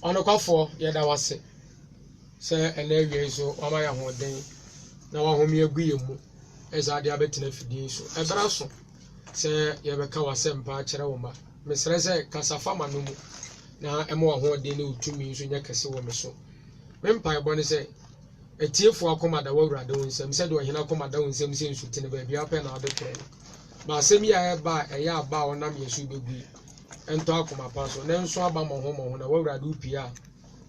onokafo yeda wase se ene so wama ya hoden na wa homi agu yemu eza de abetina fidin so ebra so se yebeka wasempa kire wo ma mesere se kasafa manomu na emo wa hoden ne utumi so nya kase wo me so mempa ebone se etiefo akomada wawurade wonsem se de ohina akomada wonsem se nsutine ba bia pe na adekre ba asemi ya eba eya aba onam yesu begu ento akoma pa so ne nso aba mo ho na wawurade upia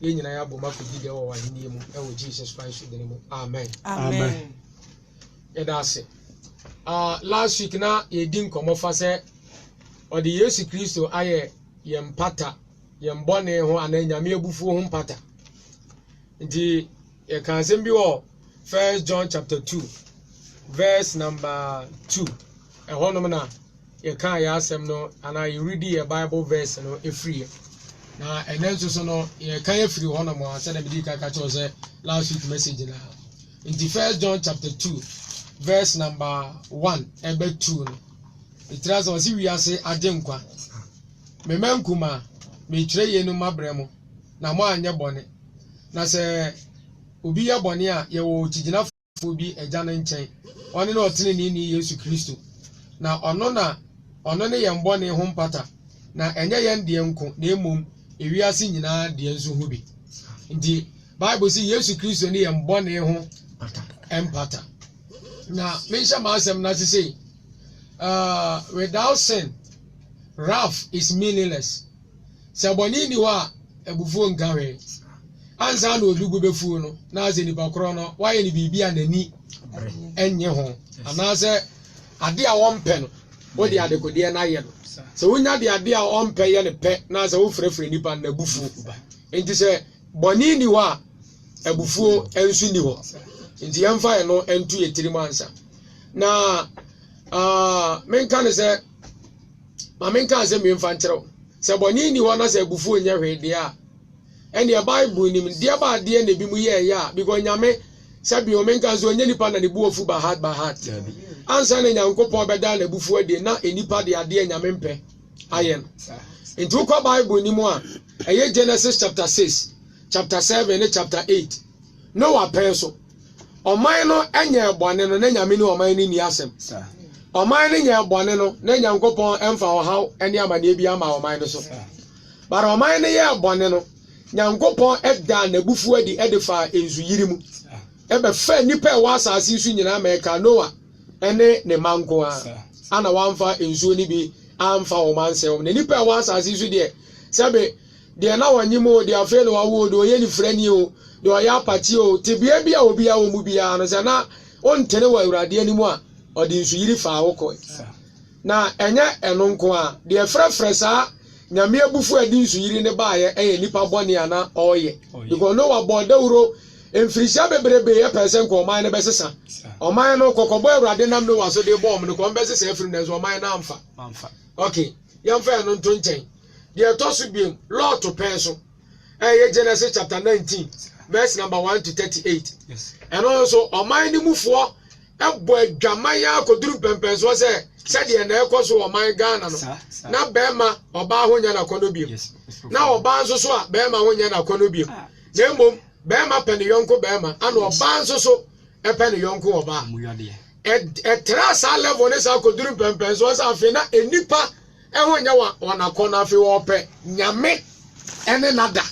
ye nyina ya boma fodi de wo wahenie mu e wo Jesus Christ de mu amen Amen. Edase last week na ye din komofa se odi Yesu Kristo aye yempata yembone ho ananyame abufu ho mpata nti ye kan sem bi wo 1 John chapter 2 verse number 2 e hono na ye kan ya asem no ana you read the Bible verse no efree na enenso so no ye kan efree hono mo ase na bidi ka cho se last week message na in the 1 John chapter 2 verse number 1 ebe 2 no itras on si wiase adenkwa memankuma me kire ye no mabremo na mo anye bone na se obi ya bone a ye wo tigina fo bi eja na nchen one na otene ni Yesu Kristo na ono ne ye mbone ho mpata na enye ye ndie nko na emom ewiase nyina de enso ho bi ndi Bible si Yesu Kristo ne ye mbone ho empata na mensha ma asem na say without sin wrath is meaningless se boni ni wa ebufuo nkawe anza na obi gubefuo no na aze ni bakro no waye ni bibia nani enye ho anase ade a wompe no wodi adekode na ye no se wonya de ade a wompe ye ne pe na aze wo frefre nipa na bufuo enti se boni ni wa ebufuo ensu ni ho enti yemfa ye no entu yetiri mansa na menka ne se ma menka se memfa nkyerɛw se boni ni ho na se ebufuo nya hwede a ene Bible ni dia ba de na bi mu ye ya because nyame sabi o menka so nya nipa na ne bu ofu ba heart ansa na nyankopon beda na bufuo de na enipa de ade nyame mpe ayen into ko Bible ni mu a eye Genesis chapter 6 chapter 7 and chapter 8 Noah penso oman no enye bone no na nyame ni oman ni asem oman ni nya bone no na nyankopon emfa ohaw ene amane bi ama oman no so bara oman ni ye bone no nyankopon edda na bufuo di edifa enzu yirimu ebe fa nipa e wa asase su nyina meka Noah ene ne manko a ana wamfa enzu ni bi amfa o mansem ne nipa e wa asase su de sebe de na wanyimo de afa no wawo de oye ni frani o de oya apati o tebia bia obi a wo mu bia no se na ontene wa awurade animu a ode enzu yiri fa awoko na enye eno nko a de frefre sa nyame abufu adi nsu yiri ne baaye eye nipa bone ana oye because no wa boda uro emfirisia bebrebe ye person ko oman ne besesa oman no kokobo awurade nam no waso de bom no ko besesa efiri ne so oman na amfa okay yamfa no nto nchen de tosu biem law to penso eye Genesis chapter 19 verse number 1 to 38 yes and also oman ni mufo ebo adwamaya akoduru pempenso se de na ekoso oman Ghana no na bema oba ahonya na kono biem na oba nso so a bema ahonya na kono biem na emom bema pene yonko bema ana oba nso so epene yonko oba etra sa level ne sa koduru pempenso sa afi na enipa ehonya wa na kono afi wo pe nyame ene nada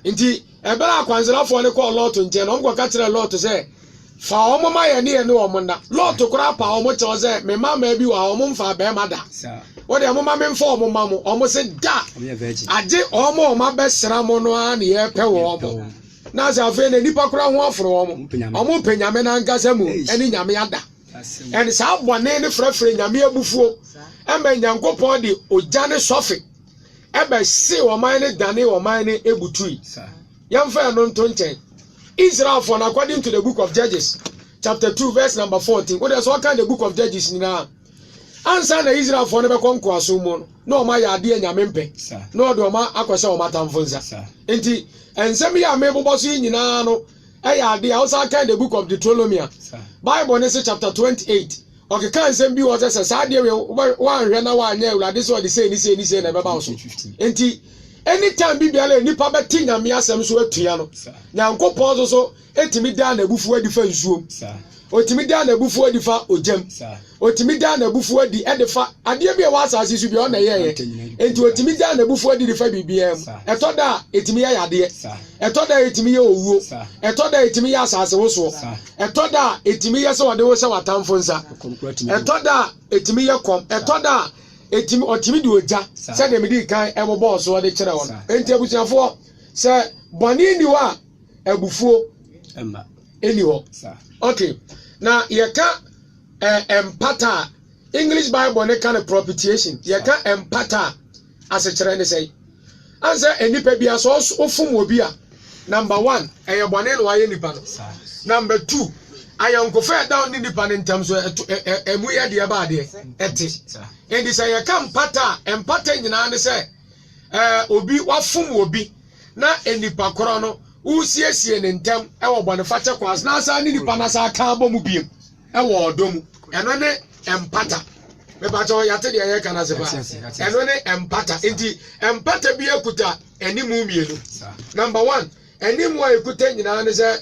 nti ebera akwanzerafo ne ko lot nche no ngwa ka kire lot se fa omoma ye ne ne omona lot kura pa omo che oze me mama bi wa omo mfa be mada wo de omoma me mfa omoma mo omo se da age omo ma be sra mo no a ne ye pe wo omo na za fe ne nipa kura ho afro omo penyame na ngasa mu eni nyame ada en sa bone ne frefre nyame abufuo embe nyankopon de oja ne sofe ebe si wo man ne dane wo man ne ebutui yamfa no nto nchen Israel for according to the book of Judges chapter 2 verse number 14 what is what kind the book of Judges nina ansa na Israel for ne be konko asomo no ma ya ade anyame mpe no do ma akwese o matamfonza enti ensem ya mebobo so nyina no eya ade also kind the book of Deuteronomy Bible ne say chapter 28 okay kan ensem bi wo say sa ade we wan hwe na wa anya urade so de say ni say na be ba so enti anytime bibiala nipa beti nyame asem so atua no nyankopon so etimi da na ebufu adi fa nsuom otimi da na ebufu adi fa ojam otimi da na ebufu adi edefa ade bia wa asase so bia o na yeye enti otimi da na ebufu adi fa bibia em etoda etimi ya yade etoda etimi ya owuo etoda etimi ya asase wo so etoda etimi ya se wode wo se watamfo nsa etoda etimi ya kom etoda etimi otimi di oja se de medi kan ebobo so wode kire won enti abusiafo se boni ni wa ebufuo emma eni ho okay na yeka empata English Bible ne kind of propitiation yeka empata asechire ne sei anza enipa bia so ofum obi a number 1 eye bone no aye nipa no number 2 ayankofa down ni nipa ne ntam so emu ye de ba de eti endi say yeka empata nyina ne se obi wafum obi na enipa koro no usiesie ne ntam ewo bone fache kwas na asa ni nipa na sa ka bomu biem ewo odomu eno ne empata me ba to yate de ye kana se ba eno ne empata enti empata bi ekuta enimu mielu number 1 enimu ekuta nyina ne se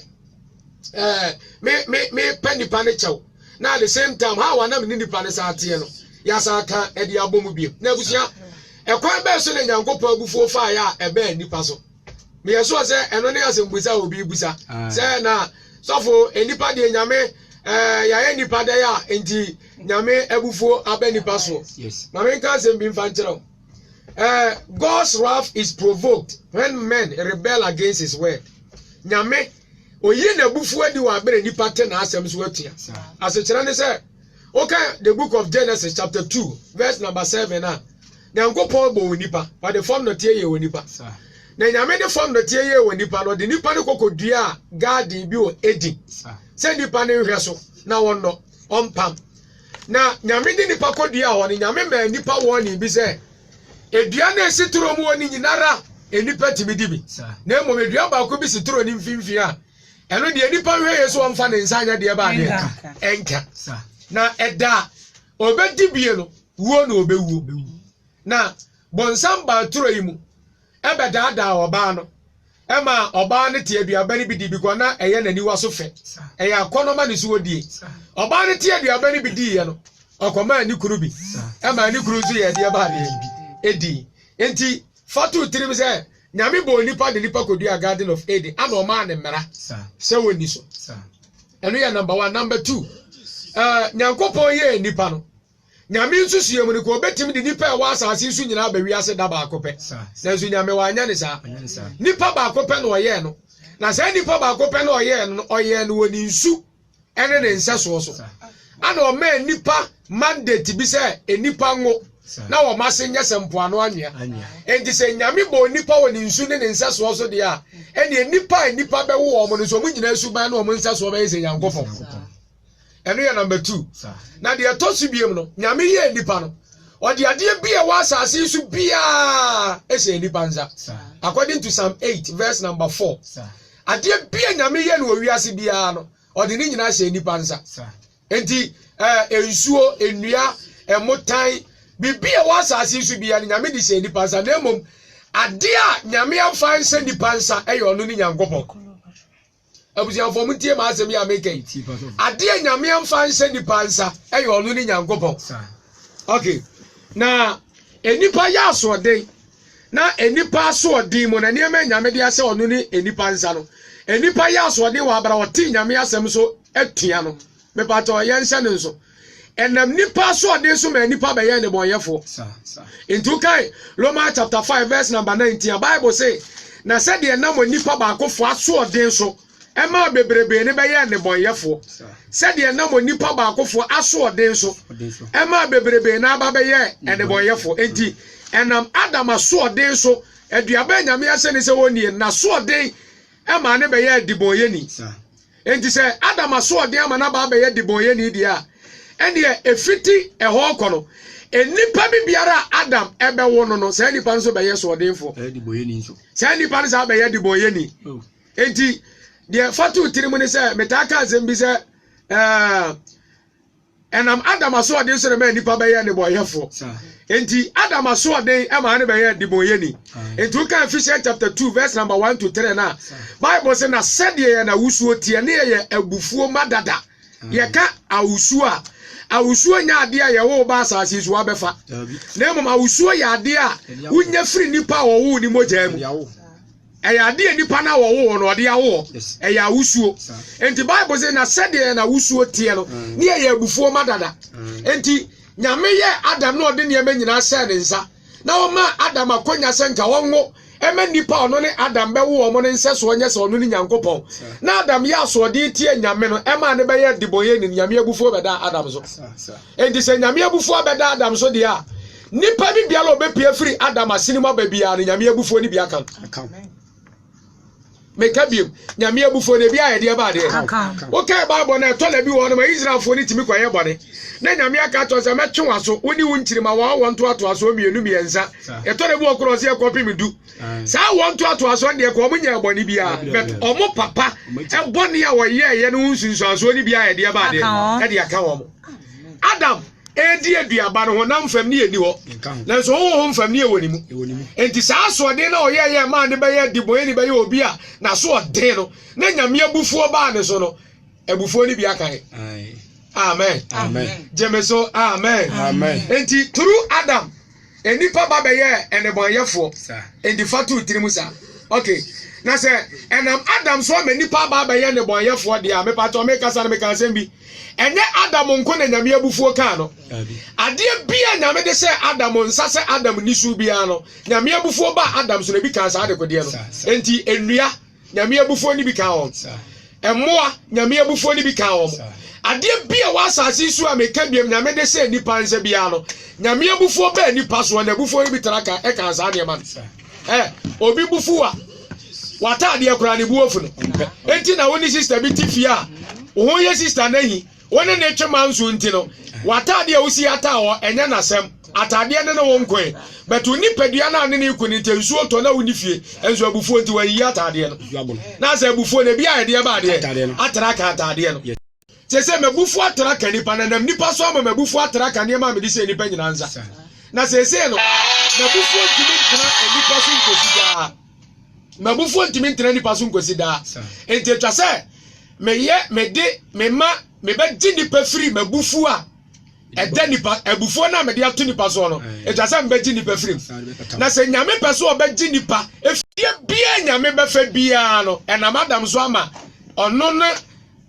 me penipa ne chew na at the same time how wana me nipa ne sa ate no ya sa ka e de abomu biem na ebusia ekwan be so ne nyankopa abufuo fa ya ebe nipa so me yeso se eno ne asembusa obi busa se na sofo enipa de nyame ya enipa de ya enti nyame abufuo abe nipa so na me kan se bi mfa nkyerɛw God's wrath is provoked when men rebel against his word nyame oyi na abufuo adi wa abere nipa te na asem so atua asekyerɛ ne se okay the book of Genesis chapter 2 verse number 7 na nyankopɔn bo nipa but the form no tie ye wonipa na nyame de form no tie ye wonipa no de nipa ne kokodua garden bi o edi se nipa ne hwɛ so na wonno ompam na nyame de nipa kodua woni nyame ma nipa woni bi se edua na esituro mu woni nyinara enipa timidi bi na emom edua ba ko bi situro ni mfimfi a eno de nipa hwɛ ye so omfa ne nsanya de ba de enka na eda obedi bie no wuo na obewuo na bonsam ba turo yi mu ebe dada oba no ema oba ne tie aduaba ne bi di bi ko na eye nani waso fe eye akonoma ne so odie oba ne tie aduaba ne bi di ye no okoma ani kuru bi ema ani kuru so ye de ba de edi enti fatu tirim se nyame bo nipa de nipa kodua Garden of Eden ana o ma ne mera se woni so eno ye number 1 number 2 nyankopon ye nipa no nyame nsusuye mu ne ko betimi de nipa e wa asase su nyina ba wiase da ba akopɛ na su nyame wa anya ne sa nipa ba akopɛ no oye no na sa nipa ba akopɛ no oye no woni nsu ene ne nseso so ana o ma nipa mandate bi se enipa ngo na wo mase nya sempo ano anya enti se nyame bo nipa woni nsu ne nseso so de a ene nipa be wo mo no so mu nyina su ban na o mo nseso ba yese nyankopɔ eno ya number 2 na de atosu biem no nyame ye nipa no odi ade bia wa asase su bia ese nipa nza according to Psalm 8 verse number 4 ade bia nyame ye no wiase bia no odi ni nyina se nipa nza enti ensuo enua emotan bibia wa asase su bia nyame di se nipa nza na emom ade a nyame amfa nse nipa nza eyo no ni nyankopon abusia fo mutie ma asem ya make ade nyame amfa nse nipa nsa eyo onu ni nyankopon okay na enipa ya asode na enipa asode mo na niema nyame de ase onu ni enipa nsa no enipa ya asode wa abra woti nyame asem so atua no me pato ye nse ne nso enam nipa asode so ma enipa be ye ne bonyefo into kai Romans chapter 5 verse number 19 Bible say na said de enam onipa ba akofo asode so ema bebrebe ne be ye ne bonyefo said de enam onipa ba akofo asode so ema bebrebe na ba be ye ne bonyefo enti enam Adam asode so aduaba nyame ase ne se woni na asode ema ne be ye dibonyeni enti se Adam asode ema na ba be ye dibonyeni dia ene efiti eho kono enipa bibiara Adam ebe wo no se nipa nso be ye so odenfo dibonyeni nso se nipa nso be ye dibonyeni enti de fatu tirimu ne se metaka zembi se enam Adam aso ade so na nipa be ye ne boyefo enti Adam aso ade e ma ne be ye de boyeni enti we can Ephesians chapter 2 verse number 1 to 3 na Bible say na said ye na wusuo tie ne ye abufuo madada ye ka awusuo nya ade a ye wo ba asase so abefa na emom awusuo ya ade a wunya firi nipa wo wo ni mogya mu eya ade nipa na wo wo no ode awo eya awusuo enti Bible say na said ye na awusuo tie no ne ye abufuo madada enti nyame ye Adam no ode ne nyina se ne nsa na wo ma Adam akonya se nka wonwo ema nipa ono ne Adam be wo mo ne nse so onye se ono ni Nyankopon na Adam ya so ode tie nyame no ema ne be ye diboye ni nyame abufuo beda Adam so enti se nyame abufuo beda Adam so dia nipa bi bia lo be pie free Adam asinima ba bia ne nyame abufuo ni bia kan mekabiem nyame abufuo ne bia ye de ba de okay Bible na to la bi wo no ma Israelfo ni timi kwaye bone na nyame aka to se metwewaso woni wontirima wa wonto atoaso mienu miensa e to le bi okro se ekopim du sa wonto atoaso de ko omunya bone bia but omo papa e bone ya wo ye no nsunsuaso ni bia ye de ba de e de aka wo Adam edi aduaba no honam fam ne eni ho na so ho fam ne ewoni mu enti saa so de na oyeye ma ne be ye diboye ni be ye obi a na so de no na nyame abufuo ba ne so no abufuo ni bia kan amen jemeso amen enti through Adam enipa ba be ye enebonyefo enti fatu tirimu sa okay na se enam Adam so ma nipa ba be ye enebonyefo de a me pato me kasa na me kan sembi enye Adam nko na nyame abufuo ka no ade bia nyame de se Adam nsa se Adam nisu bia no nyame abufuo ba Adam so na bi kan sa ade kodie no enti enua nyame abufuo ni bi kan won emmoa nyame abufuo ni bi kan won ade bia wa asase su a meka bia nyame de se nipa nsa bia no nyame abufuo ba nipa so na abufuo ni bi traka e kan sa de man obi bufu a wata ade akura ne buofu no enti na woni sister bi tifia wo ye sister nahi wona ne twema nso nti no watade a usi ata ho enya nasem atade ne no wonkwe but unipadua na ne ne kuni ntensu oto na woni fie enso abufuo nti wayi atade no na se abufuo ne bia ede ba de atara ka atade no se mabufuo atara ka nipa na nam nipa so ama mabufuo atara ka ne ma me di se nipa nyina nza na se no mabufuo ntimi ntena nipa so nkosi da mabufuo ntimi ntena nipa so nkosi da enti twa se me be di nipa free mabufu a eda nipa abufu na me de ato nipa so no etwa se me be di nipa free na se nyame pese obe di nipa efie bia nyame be fa bia no enam Adam so ama ono no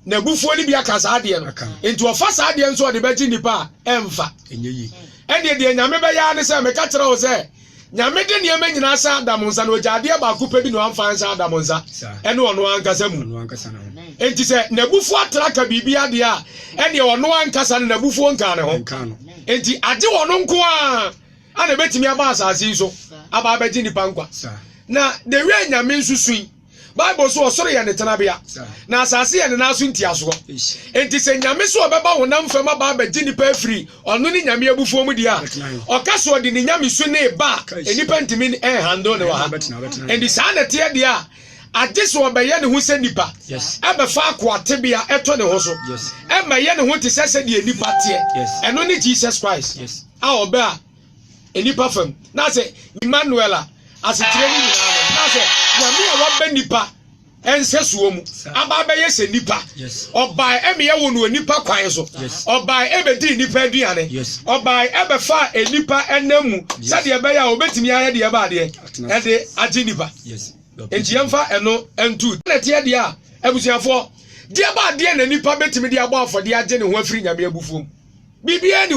na abufu ni bia ka sa ade no enti ofa sa ade nso de be di nipa emfa enyeyi ene de nyame be ya ne se me ka kire o se nyame de ne ma nyina sa Adam nsa no ojade ba ko pa bi no amfa nsa Adam nsa ene ono ankasa mu enti se nabufu atraka bibia de a ene ono ankasa na nabufu nka ne ho enti ade ono nko a ana betimi aba asase so aba abeji nipa nkwa na de we nyame nsusui Bible so osoro ye ne tenabia na asase ye ne naso ntiaso enti se nyame so obeba wonam fam aba abeji nipa afiri ono ni nyame abufuo mu dia okaso de ni nyame su ne ba enipa ntimi handle ne wa ha enti sa na tie dia adeso obeye ne ho se nipa abefa akwatebia eto ne ho so ema ye ne ho te sese de nipa tie eno ni Jesus Christ a oba enipa fam na se Emmanuel asetire ni na se nyame a wabe nipa ensesuo mu aba be ye se nipa oba eme ye wo no nipa kwan so oba ebe di nipa aduane oba ebe fa enipa enamu sade ebe ya obetimi aye de eba de ede agi nipa enti yemfa eno entu na tie de a abusuafo de eba de na nipa betimi de agba afode age ne ho afiri nyame abufuom bibia ni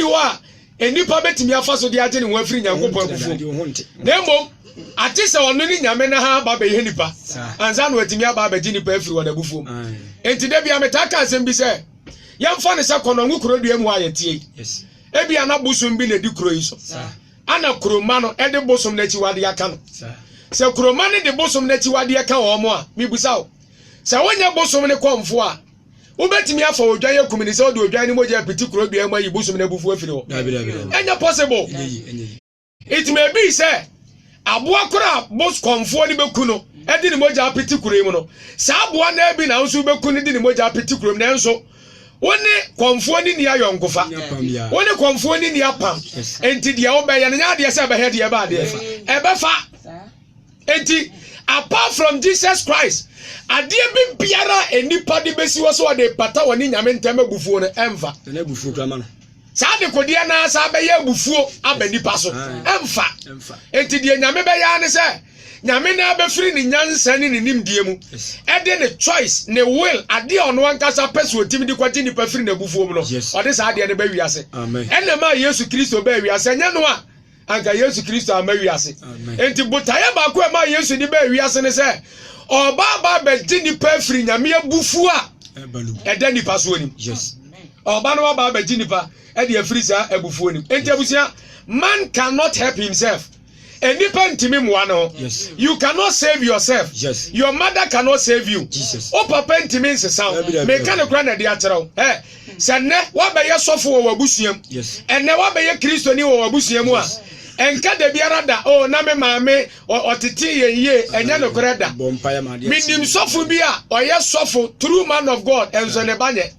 ho a enipa betimi afa so de age ne ho afiri Nyankopon abufuom na emom atisa ono ni nyame na ha ba be ye nipa anza no atimi aba ba gi nipa afiri wona bufuom enti de bia metaka asem bi se yemfa ne se kono ngu kuro dua mu aye tie ebia na busum bi na di kuro yi so ana kuroma no e de busum na chi wade aka no se kuroma ne de busum na chi wade aka wo mo a mibusa o se wonya busum ne komfo a ubetimi afa odwan yakum ni se ode odwan ni moja piti kuro dua mu ayi busum na bufu afiri wo enya possible it may be say aboa kura boss konfo ni beku no edi ni moja apiti kuro mu no sa aboa na bi na nso beku ni di ni moja apiti kuro mu na nso One conforming near young Gofa, one conforming near Pam, and to the old Bayan Yadia Sabahead Yabadi, Ebefa, and apart from Jesus Christ, a dear big Piara and Nipadi Bessi was what they Patawani Yamentama before the Emva. Sade Kodiana Sabaya Buffo, Abedi Paso, Emfa, and to the Yamebayan say. Nyamena be free ni nyansa ni nim diemu e de ne choice ne will ade ono ankasa peso timidi kwati ni pa free na bufuom no ode sa ade ne ba wiase ene ma Yesu Kristo ba wiase nya no a anka Yesu Kristo ama wiase enti botaye ba ko ma Yesu ni ba wiase ne se oba ba be di ni pa free nyame abufu a e de ni pa so ni oba no ba ba di ni pa e de free sa abufu ni enti abusia man cannot help himself. Yes. You cannot save yourself. Yes. Your mother cannot save you. Jesus. Oh, papa means a sound. Make kind of grand idea. Eh, Sane, what by your soft for Wabusium? Yes. And now what by your Christian or Wabusium was? And can there be another? Oh, Name Mame or Titi ye and Yano Grada. Meaning Sophobia or yes, Sopho, true man of God, and Zonebane.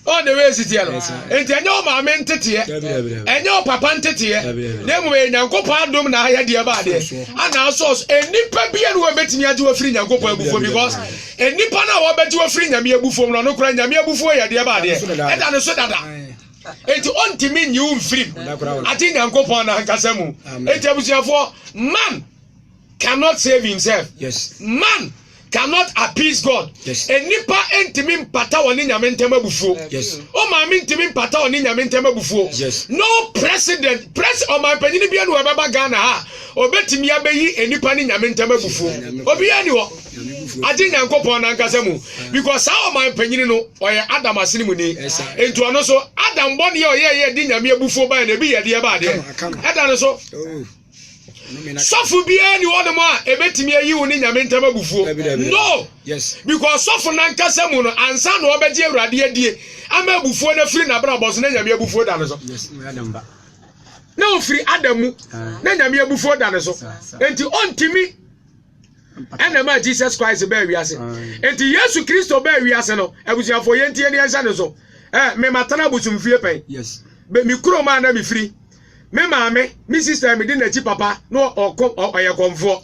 Oh, the way is it yellow. And I know my mentity, and your papa entity, then we now go pardon na haya dear body. And our source, and Nippa be and bet me to a free and go before because and Nippa now bet you a free and me before no crying and me before ya dear body. And I said that. It on to mean you free. I think I'm go on and Casamu. It was therefore man cannot save himself. Yes, man cannot appease God. Yes. And nipa entimin pata woni nyamentem bufuo. Yes. O ma mintimin pata woni nyamentem bufuo. Yes. No president, o ma panyin bia no baba Ghana ha. Obetimi abeyi enipa ni nyamentem bufuo. Obi ani wo. Adi nyankopon na nkasa mu because how my panyin no oye Adam asini mu ni. Entu ono so Adam bone ye di nyame bufuo ba na bi ye de ba de. Eda no so. Sofu bia ni won mo a ebetimi ayi woni nyame ntama bufuo no yes because sofu na nkasa mu no ansa no obeje awurade adie ama bufuo na firi na bra boso na nyame bufuo da no so yes Adam ba na ofiri Adam mu na nyame bufuo da no so enti ontimi ena ma Jesus Christ be wiase enti Yesu Kristo be wiase no abusuafo yentie ne ansa no so me matana busumfie pen yes be mi kuro ma na mi firi me maame mi sister mi di na chi papa no oye konfo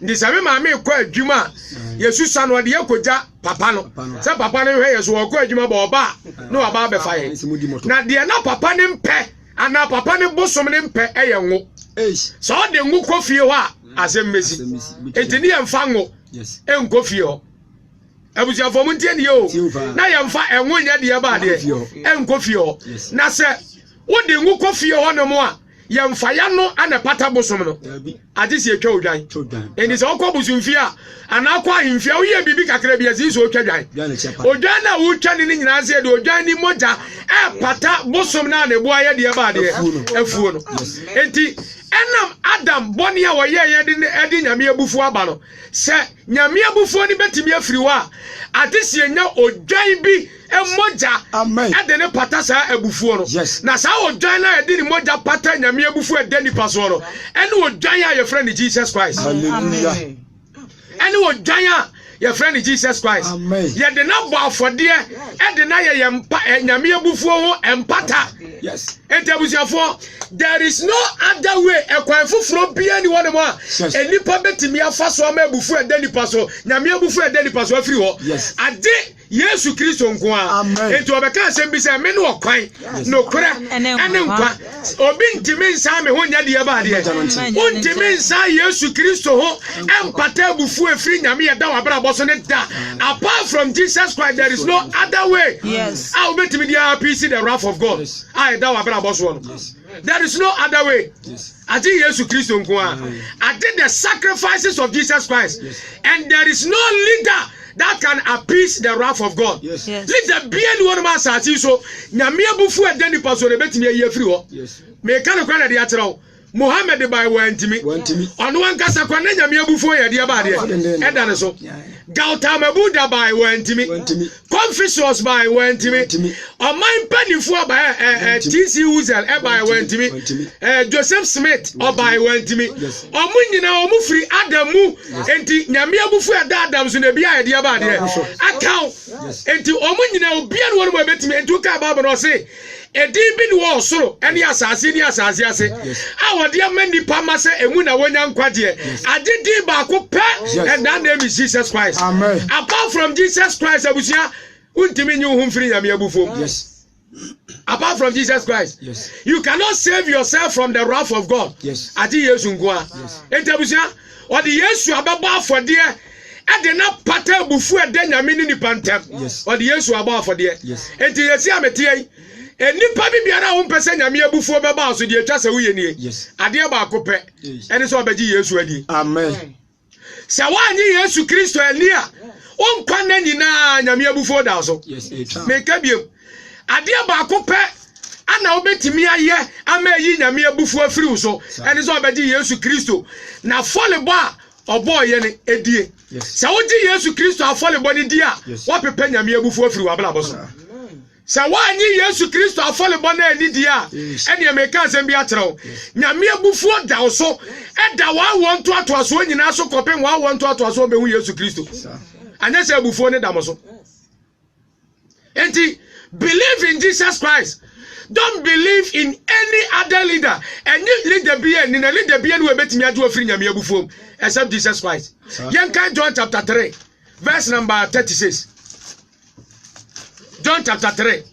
ndi sa me maame ko adwuma Yesu sa no de yakoja papa no se papa no hwe Yesu ko adwuma ba oba no aba be fa ye na de na papa ne mpe ana papa ne bosom ne mpe eye nwo so de nwu ko fie ho a asem mesi etini yemfa nwo enko fie ho abuja fo muntie ni yo na yemfa enwo nya de ba de enko fie ho na se wo de nwu ko fie ho no mo a yemfaya no ana pata bosom no adisi etwa odwan eni se okọ busumfi a ana akọ ahimfia wo ye bibi kakra bia zi so otwa dwan odwan na wo twa ni nyina se de odwan ni moja pata bosom na ne boa ye de ba de afuo no enti enam Adam boni a wo ye de edi nyame abufu aba no se nyame abufu ni betimi afiri wa adisi enya odwan bi emoja ede ne pata sa abufuo no na sa odwan na ede ni moja pata nyame abufuo ede ni paso no ene odwan ya your friend Jesus Christ hallelujah ene odwan ya your friend Jesus Christ ye de na bo afode ede na ye nyame abufuo ho empata yes entabusiafo there is no other way ekwan foforo bia ni won mo a enipa betimi afa so ma abufuo ede ni paso nyame abufuo ede ni paso afiri ho ade Yesu Kristo nko a eto obeka asem bi se me no okwan no kora ene nkwa obi ntimi nsa me ho nya de ba de untimi nsa Yesu Kristo ho empata abufuo afiri nyame ye da wabra boso ne da apart from Jesus Christ there is no other way yes I will betimi dia appease the wrath of God I da wabra boso no there is no other way yes I did Yesu Kristo nko a I did the sacrifices of Jesus Christ and there is no leader that can appease the wrath of God. Yes. Let the be anyone man say so. Nyame abufu ede ni paso le betimi ayi afiri ho. Yes. Me kan kwa na de atero. Muhammad by wantimi ono wankasa kwa na nyame abufuo ye de ba de eda ne so Gautama Buddha by wantimi Confucius by wantimi Oman panifo by TC Uzel by wantimi Joseph Smith by wantimi omunyina omufri Adamu enti nyame abufuo da Adam so na bia ye de ba de account enti omunyina obia no mo betimi enti ka Bible no say edi bi ni wo soro eni asase ni asase ase a wode amani pa ma se emu na wonya nkwade adedi ba ko pe and that name is Jesus Christ. Amen. Apart from Jesus Christ abusia untimi nyu hu mfiri nyame abufo. Yes. Apart from Jesus Christ. Yes. You cannot save yourself from the wrath of God. Yes. Ati Yesu ngwa. Enti abusia odi Yesu ababa afode ade na pata abufu ede nyame ni nipantem. Odi Yesu ababa afode. Enti yesi ametie enipa bibiara wo mpese nyame abufuo beba aso de atwa se wo yenie ade ba akopɛ ene so obegi Yesu adi amen se wanyi Yesu Kristo ani a onkwa na nyina nyame abufuo da so me ka biem ade ba akopɛ ana obetimi aye ama yi nyame abufuo afiri wo so ene so obegi Yesu Kristo na folebo a obo ye ne edie se wo di Yesu Kristo afolebo ne di a wo pepe nyame abufuo afiri wo ablabo so sa wanyi Yesu Kristo afolebo na ani dia ene emeka asem bi atrɛw nyame abufuo da so eda wa wonto atoaso nyina so kopen wa wonto atoaso be hu Yesu Kristo anya se abufuo ne dam so enti believe in Jesus Christ. Don't believe in any other leader. And you leader be and in a leader be and we bet me to a free nyame abufuo except Jesus Christ. Yanka John chapter 3 verse number 36. John chapter 3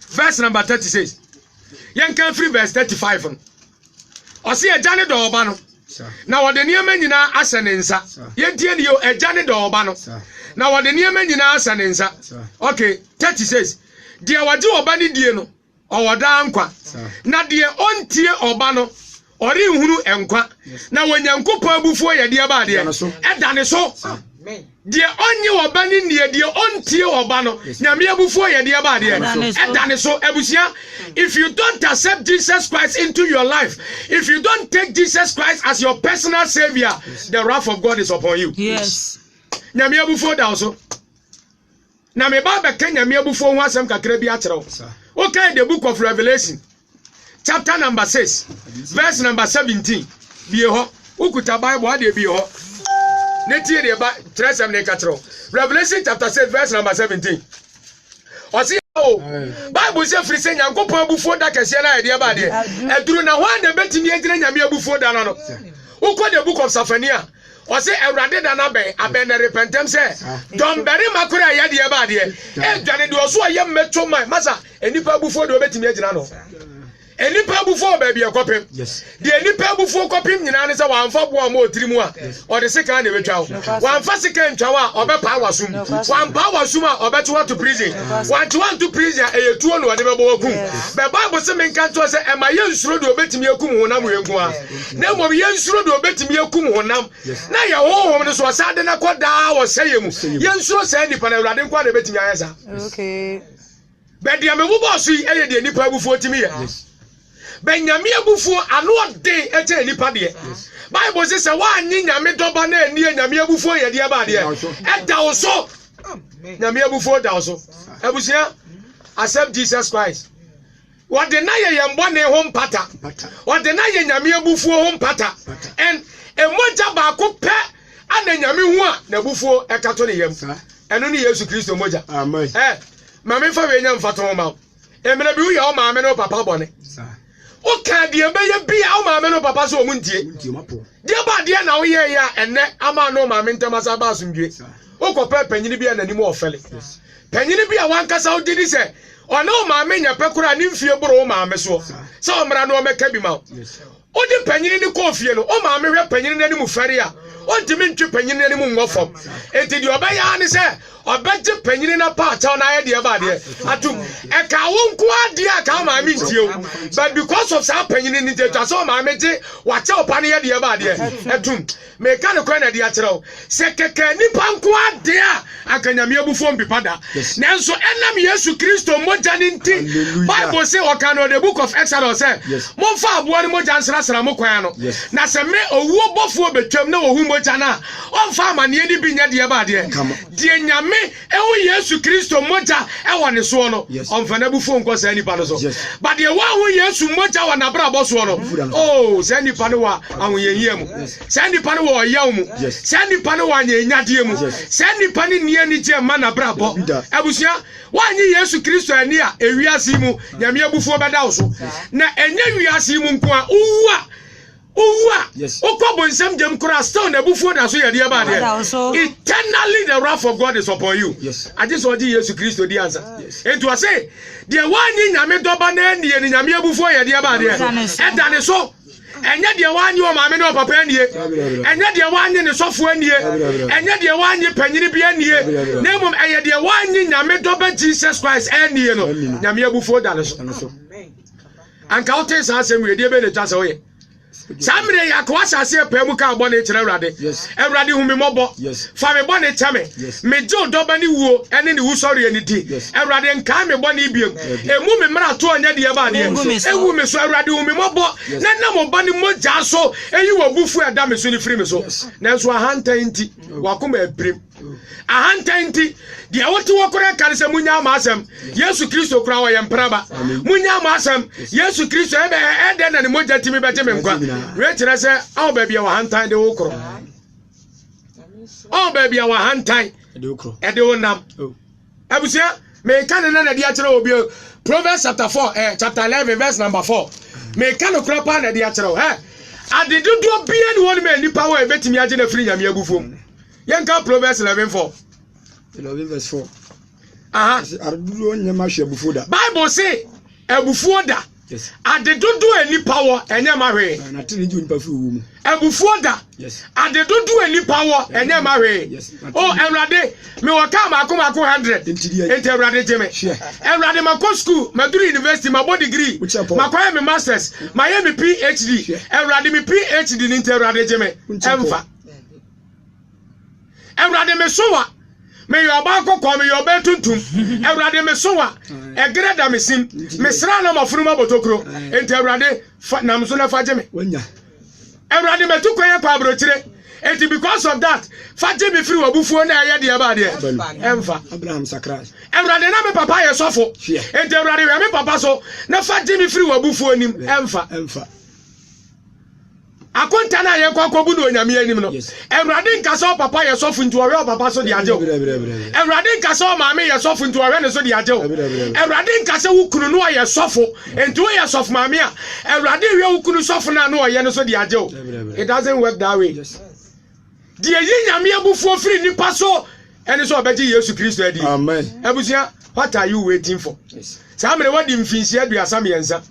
verse number 36. Yanka free verse 35. Osi ejane do oba no. Na wode niam nyina asane nsa. Yentie ne yo ejane do oba no. Na wode niam nyina asane nsa. Okay, 36. Die waje oba ne die no. Owoda nkwa. Na die ontie oba no. Ori nhuru enkwa. Na wanyankopɔ abufuo ye die ba de. Eda ne so. Die onye oba ni nie die ontie oba no nyame abufuo ye die ba de edane so abusia. If you don't accept Jesus Christ into your life, if you don't take Jesus Christ as your personal savior, the wrath of God is upon you. Yes. Nyame abufuo da so na me ba be kan nyame abufuo ho asem kakra bi akyerɛw. Okay, the book of Revelation chapter number 6 verse number 17 bie ho ukuta Bible ade bie ho. Revelation chapter 6 verse number 17. Osi o Bible say free say nyankopon abufuo da kese na ide ba de eduru na ho na betimi agire nyame abufuo da no. Uko the book of Zephaniah osi Ewurade da na ben aben repentem say don beri makura ya de ba de edwane de oso ye meto man masa enipa abufuo de betimi agina no. Enipa bufo baby ekopem de enipa bufo kopem nyina ne se wanfa bo ma otirimu a o de sika na betwa wanfa sika ntwa a obepa wasum wanpa wasum a obeto to prison wanto to prison e yetuo no de bebo okum be Bible se menka to se e ma ye nsuro de obetimi akum honam yengu a na mo ye nsuro de obetimi akum honam na ye hohom ne so asade na koda wo seye mu ye nsuro se nipa na Ewurade nkwa de betimi ayesa Okay. Be de amebu boss yi e ye de nipa bufo timi ye Benyame abufuo ano ode eche nipa de. Bible says wa anyi nyame doba na ani nyame abufuo ye de ba de. Eda wo so. Nyame abufuo da wo so. Abusia accept Jesus Christ. What the na ye yembo ne ho mpata. What the na ye nyame abufuo ho mpata. And emoja ba ko pe ana nyame hu a na abufuo ekato ne yam. Eno ne Yesu Kristo moja. Amen. Mame fa we nya mfato ma. Emre bi wo ma me no papa bone. O ka de be ye bia o ma me no papa so omuntie. De ba de na wo ye ya enne ama no ma me ntamasa ba asundwe. O ko pe panyini bia na nimu ofele. Panyini bia wankasa o didi se ona o ma me nya pekura ni mfie boro o ma me so. Se o mra no o meka bi ma. O di panyini ni ko fie no o ma me hwe panyini na nimu fere a On to mean to penny anymore from. And did you obey Annie say, or better penny in a part on idea about it. Atum, a cow won't quite dear come, I mean you. But because of some penny in it, I saw my mate, watch out, Panny idea about it. Atum, make a coin at the atro. Second, Nipan quad dear, I can am able to be pada. Now, so enemy Yesu Christo, Mojaninti, Bible say, or can the book of Exodus say, Monfa, one more chance, Rasamoquano. Nasame, or Wobo between no Humojana, on farm and Yedi Binya Diabadia. Dear Yame, Yesu Christo, Moja, I want a swallow on Fanabu phone cause any panoso. But the one who Yesu Moja and Abrabo swallow. Oh, Sandy Panoa, and we yam. Sandy Panoa, Yamu, Sandy Panoa, Yadiamu, Sandy Pani near Nitia Mana Brabo. Abusia, one Yesu Christo and near Area Simu, Yamia before Badauso. Na Enya Simu, yes. Okobon sem dem kura stone na bufo da so ye de ba de. Eternally the wrath of God is upon you. Yes. I just want Jesus Christ the answer. Yes. And to say, the one in nyame doba na ni nyame abufo ye de ba de. E da ne so. Enye de wan ye o maame no papa anie. Enye de wan ye ne sofo anie. Enye de wan ye panyiri bi anie. Na mum eye de wan ye nyame doba Jesus Christ anie no. Nyame abufo da ne so. Anka o te sa asem we de be ne twa se o ye. Samre yakwasa se pemu ka bone kire Awurade. Awurade hu me mobo. Fa me bone teme. Me jo doba ni wuo ene ni wusori eni di. Awurade nka me bone ibiem. Emu me mra to anya de ba de. Ewu me so Awurade hu me mobo. Na na mo bane moja so eyi wo bufu eda me so ni firi me so. Na so ahanta nti wakoma abrim. Ahanta nti de awoti wokora kan se munya ma asem. Yesu Kristo kura wo yempraba. Munya ma asem. Yesu Kristo ede na ni moja timi bete me nkwa. Rechira say aw baby wa hantan de wokro. Aw baby wa hantan de wokro. E de wonam. Abusia me kan na de akere obi Proverbs chapter 4 chapter 11 verse number 4. Me kan okra pa na de akere adedodo bia ni won me nipa wa betimi age na firi nyame agufom. Yenka Proverbs 11:4. 11 verse 4. Aha. Adedodo nyama hwe abufuo da. Bible say abufuo da. Yes. Adedodo eni power enye mahwe. Na tiri ju nipa fi wo mu. Abufuo da. Yes. Adedodo eni power enye mahwe. Yes. Oh Awurade, me waka mako 100. Enti Awurade jeme. Awurade mako school, maduru university, mabo degree. Mako me masters, my me PhD. Awurade me PhD enti Awurade jeme. Emfa. Awurade me sowa. Me yo ba kokko me yo be tuntum. Awurade me sowa. Egre da me sim. Me sra na mafunu mabotokro. Enti Awurade nam so na faje me. Wanya. Awurade me tu kwan pa abrochire. Enti because of that, faje me free wabufuo na aye de ba de. Emfa. Abraham sacrifice. Awurade na me papa ye sofo. Enti Awurade we me papa so na faje me free wabufuo nim. Emfa. Akonta na ye kwakobu no nyame anim no. Awurade nka so papa ye sofo nti owe papa so de aje. Awurade nka so maame ye sofo nti owe ne so de aje. Awurade nka so wukunu no ye sofo nti we ye sofo maame a Awurade we wukunu sofo na no ye ne so de aje. It doesn't work that way. Die yi nyame abufuo firi nipa so ene so obeji Yesu Kristo adi. Amen. Abusia, what are you waiting for? Samre wadi mfinsi aduasa miensa.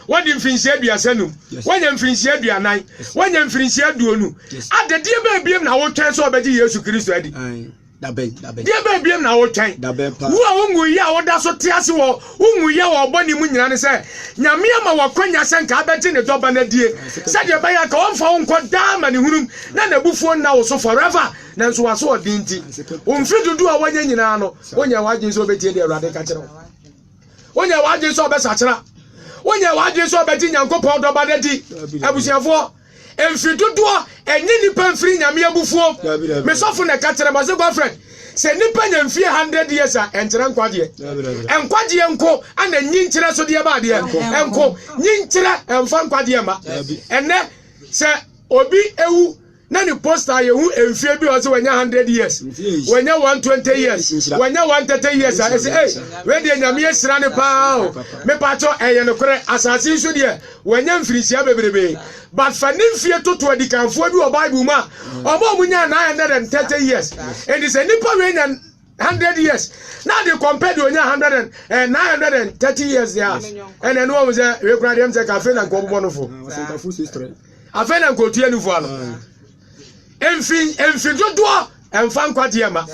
Wadi mfinsi aduasa num. Wanya mfinsi aduanan. Wanya mfinsi aduonu. Ade die ba biem na wo twen so obeji Yesu Kristo adi. Daben. Die ba biem na wo twen. Daben pa. Wo a wongu yi a woda so tease wo, wongu yi a wo boni mu nyina ne se, nyame ama wakwanya senka abeti ne doba na die. Se de ba ya ka wonfa wonko da ma ne hunum na na bufuo na wo so forever. Na nso waso odinti. Omfi dudu a wanya nyina no, wonya wagin so obeti de Awurade ka kire wo. Wonya waje so obesachira. Wonya waje so obeti Nyankopon doba na di. Abusiafo emfidodo enyi nipa mfiri nyame abufuo. Me sofo na ka kire ma se girlfriend. Se nipa nya mfie 100 years a enkyere nkwaje. Enkwaje enko ana nyinkire so de ba de. Enko nyinkire emfa nkwaje ma. Enne se obi ewu na ni poster ye hu emfie bi o se wanya 100 years. Wanya 120 years. Wanya 130 years. I say hey, we de nyame esira ne pa o. Me pa cho eye no kore asase so de wanya mfirisia bebrebe. But for nimfie toto adikanfo bi o Bible ma. Omo munya 930 years. And is a nipa we nya 100 years. Now they compare to 930 years there. And then what was that? We cried them say cafe and go bonofo. Afen and go tie nufu ano. Emfi dodo emfa nkwade ma.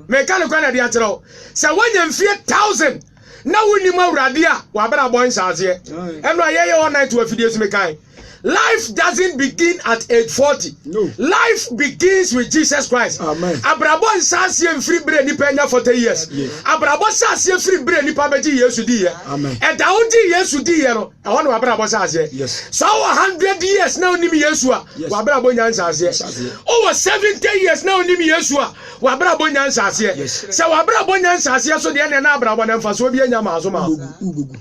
Me ka ne kwa na de akyerɛw. Sɛ wonya mfie 1000 na woni mu awurade a wabra bɔ nsase. Ɛno ayeye one night to afidie so me kan. Life doesn't begin at age 40. No. Life begins with Jesus Christ. Amen. Abrabo nsase free brain ni penya 40 years. Yes. Abrabo sase free brain ni pa beji Yesu di ye. Amen. E da odi Yesu di ye no, e ho no abrabo sase. Yes. So 100 years na onim Yesu a, wabrabo nya nsase. Over 70 years na onim Yesu a, wabrabo nya nsase. Yes. Se wabrabo nya nsase so de na abrabo na mfa so obi anya ma so ma. Ugugu.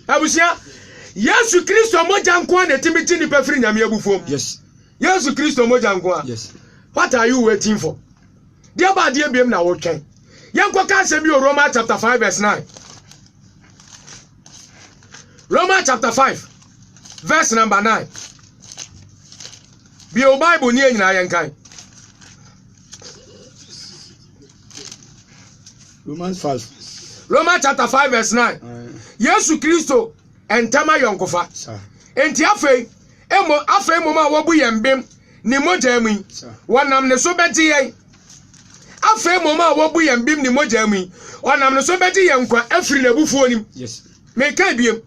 Abusia Yesu Kristo moja nko na timiti ni pefiri nyame abufom. Yes. Yesu Kristo moja nko. Yes. What are you waiting for? Dear ba dear biem na wo twen. Yenko ka se bi Romans chapter 5 verse 9. Romans chapter 5 verse number 9. Bi o Bible ni enyina yenkan. Romans 5. Romans chapter 5 verse 9. Yesu Kristo entama yonkofa. Enti afei mo ma wo bu yembem ni moja mu. Wonam ne so beti yen. Afei mo ma wo bu yembem ni moja mu. Wonam ne so beti yen kwa afiri na bufuo nim. Yes. Me ka biem.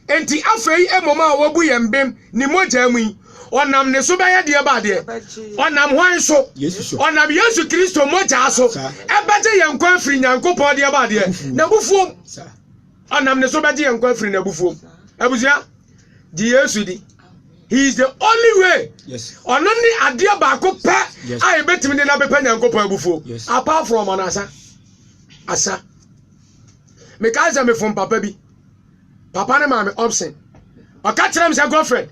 Enti afei mo ma wo bu yembem ni moja mu. Wonam ne so beye de ba de. Wonam hwan so. Wonam Yesu Kristo moja so. Ebete yen kwa afiri Nyankopon de ba de. Na bufuo. Anam ne so beti yen kwa afiri na bufuo. Abusia di Yesu di. He is the only way. Yes. Only adia ba ko pe a ebetimi de na bepa Nyankopon abufuo. Apart from onasa. Asa. Me ka za me fon papa bi. Papa ne ma me option. Oka kire me say girlfriend.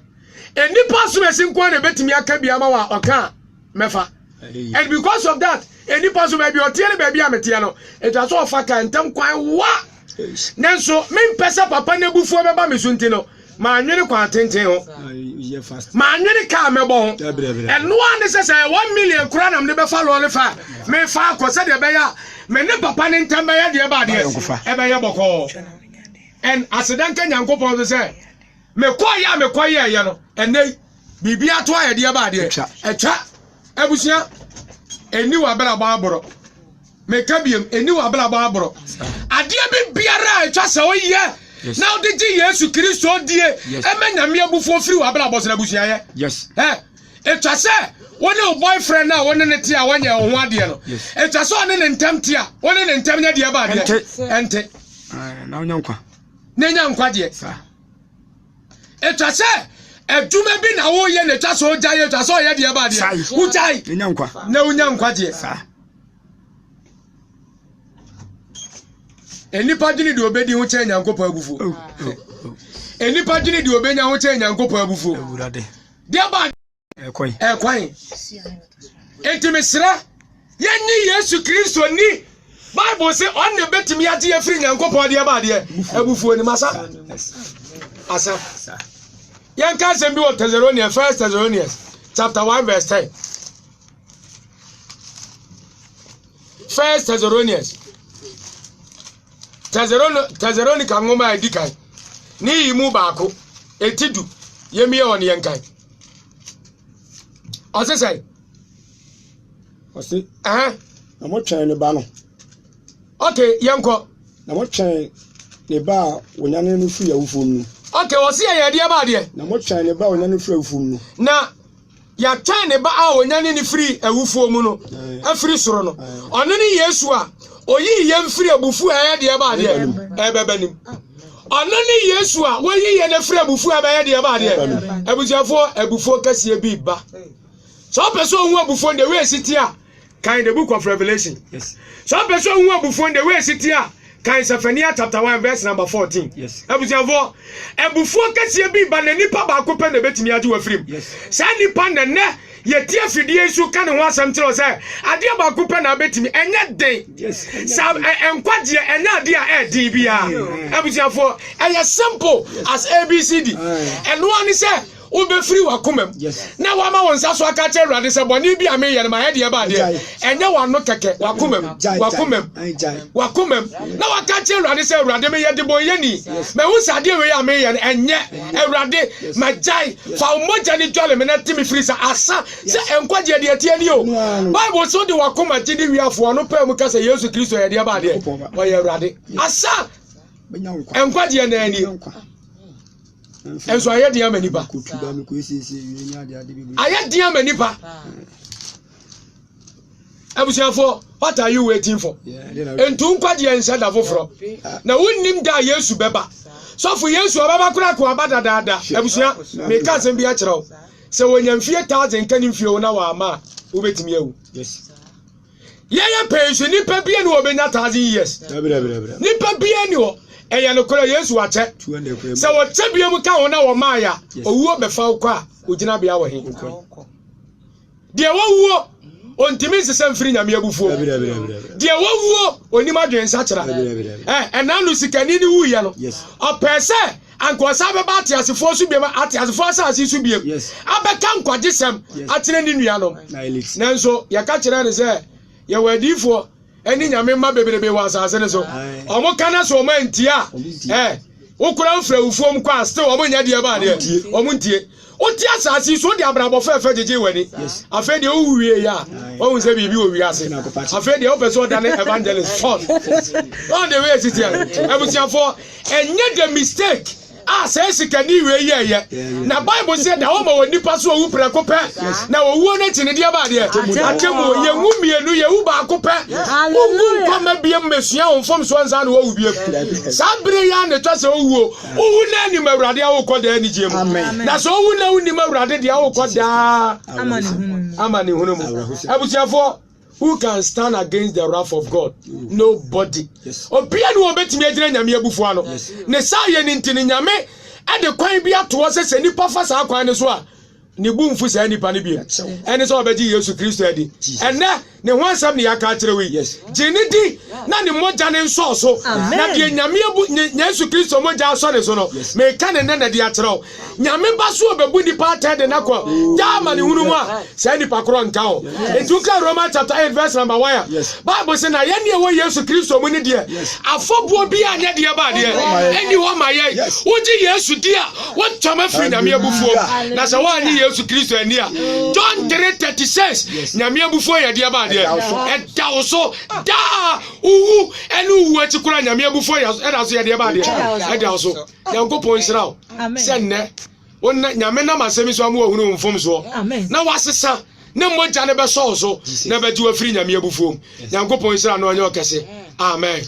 Enipa so mesin ko na betimi aka bia ma wa oka mefa. And because of that, enipa so maybe otiere ba bia metia no. It was so fa kan tam kwan wa. Nenso me pesa papa na bufuo beba me sunti no. Ma nwere kwa tenten ho. Ma nwere ka mebo ho. And no one say 1 million kura na me be fa lo le fa. Me fa ko se de be ya. Me ne papa ne ntam be ya de ba de. E be ya boko. And asidan ka Nyankopon say me koye ye no. Ene bibia to aye de ba de. Etwa abusia eni wa bra ba aboro. Me ka biem eni wa bra ba aboro. Ade bi biara etwa se oye. Now did Yesu Kristo die emenya me abufo firi wa bra boss na busia ye. Yes. Etwa se wone o boyfriend na wone ne tie a wonye ho ade no. Etwa se wone ne ntam tie a wone ne ntam nya de ba de. Ente. Na onyankwa. Na nyankwa de. Etwa se adwuma bi na wo ye ne twa so jaye etwa se o ye de ba de. Wo jai. Nyankwa. Na onyankwa de. Enipa dini de obedi ho che Nyankopon abufuo. Enipa dini de obenya ho che Nyankopon abufuo. Ewurade. Dia ba ekwan. Entimesra yenni Yesu Kristo ni Bible say on ne betimi age afiri Nyankopon dia ba de abufuo ni masa. Asa. Yanka sembi o Thessalonians, 1 Thessalonians chapter 1 verse 10. 1 Thessalonians Thessalonica ngoma edikan ni yimu baako etidu yemie on yenkan osesai osi na mo twen ne ba no okay yenko na mo twen ne ba wonyane no fu yawufom no okay osi ye de ba de na mo twen ne ba wonyane fu yawufom no na ya twen ne ba a wonyane ni free awufom no afiri soro no ono ni Yesu a oyi yem free abufu a de ba de ebebanim ono ni Yesu a woyi ye ne free abufu a ba de ba de abusuafo abufu kase bi ba so person hu abufu the way city a kind the book of Revelation. Yes. So person hu abufu the way city a kind Zephaniah chapter 1 verse number 14. Yes. Abusuafo abufu kase bi ba na nipa ba ko pe na betimi age wa free. Yes. Sa nipa na ne ye tie fidie su ka ne ho asem tiro say ade ba ko pe na betimi enye den. Yes. Sa enkwaje enye ade a edin bia. Abusuafo eye simple as ABCD. And one say wobɛfiri wakomam na wama wo nsa so aka kyerɛ Awurade sɛ bɔne bi a meyɛ no ma yɛ deɛ ba deɛ ɛnyɛ wano kɛkɛ wakomam na waka kyerɛ Awurade sɛ Awurade meyɛ de bɔnyɛni mahu sɛ adeɛ wei a meyɛ no ɛnyɛ Awurade magyae fa wo mogya ne dwale me na te me firi sɛ asa sɛ ɛnkwagyeɛ deɛ tie ni o Bible so de wakoma gye de wiafoɔ no pɛ mu ka sɛ Yesu Kristo yɛ deɛ ba deɛ ɔyɛ Awurade asa ɛnkwagyeɛ na ani enso ayɛ deɛ ama nipa ayɛ deɛ ama nipa abusuafo what are you waiting for entu nkwagyeɛ nhyɛ da foforɔ na wonnim da Yesu bɛba sɔfo Yesu ɔbɛba kora ko aba dadaada abusua meka asɛm bi akyerɛ wo sɛ wɔnya mfie 1000 ka ne mfie wo na wɔama wobɛtumi awu yɛyɛ pɛnsu nipa bia ne wɔbɛnya 1000 years nipa bia ne wɔ ɛyɛ no kora Yesu akyɛ sɛ wɔkyɛ bia mu ka wo na wɔmaaya owuo bɛfa wo kɔ a ogyina bia wɔ he deɛ wɔwuo ontimi nsesɛ mfiri nyame abufuo deɛ wɔwuo onim adwen nsa kyerɛ ɛna no sikani ne wuyɛ no ɔpɛ sɛ ankosa bɛba atiasefoɔ so biam atiasefoɔ asase so biam abɛka nkwagyesɛm atene ne nuanom nanso yɛka kyerɛ ne sɛ yɛwɔ adiifoɔ ɛne nyame ma bebrebe wɔ asase ne so ɔmo kana so ɔmo antia wokora mfrawufuo m kɔ a still ɔmo nya deɛ ba deɛ ɔmo ntie wote asase so de abrabɔ fɛfɛ gyegye wani afei deɛ wowie ya ɔhu sɛ biribi wɔ wiase afei deɛ wopɛ sɛ ɔdane evangelist ford on the way sisi abusuafoɔ ɛnyɛ the mistake sɛ sikani wei yɛyɛ na Bible sɛ da wɔma wɔ nipa so owu prɛko pɛ na owuo no akyi ne deɛ ba deɛ atemu yɛwu mmienu yɛwu baako pɛ wowu nkɔma biam mesua wo mfom so nsa na wowu biam saa bere ya ne twa sɛ owuo wowu na anim Awurade a wokɔ daa ni gye mu na sɛ wowu na wonim Awurade deɛ wokɔ daa ama ne hunu mu abusuafoɔ who can stand against the wrath of God? Nobody. Obia no obetimi agyina nyame abufu ano. Ne saa ye ne ntini nyame ade kwan bi ato se se nipa fa saa kwan ne so a ne bu mfu saa nipa ne bi. Ene so obegye Yesu Kristo adi. Ene ne ho asam ne yaka kyerɛ wi. Gye di na ne mogya ne nso so. Na de nyame abu Yesu Kristo mogya so ne so no. Me ka ne na de akyerɛ. Nyame ba so obebu nipa atade na kɔ. Ja ma ne hunu mu a saa nipa koro nka ho. Etu ka Romans chapter 8 verse number 1. Bible say na ye ne wo Yesu Kristo mu ne de. Afobuo bi anya de ba de. Eni wo ma ye. Woji Yesu di a wo twama firi nyame abufuo. Na sɛ wo ani Yesu Kristo ani a John 3:36 nyame abufuo ye de ba de. Ɛda wo so da uwu enu uwu akikura nyame abufuo ye ɛda so ye de ba de. Ɛda wo so Nyankopɔn hyira wo sɛ nnɛ wonna nyame na masɛmi so amu ohunu mfom so na wasesa na mogya ne bɛsɔ so na bɛgye wafiri nyame abufuo Nyankopɔn hyira no ɔnyɛ ɔkɛse amen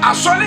asole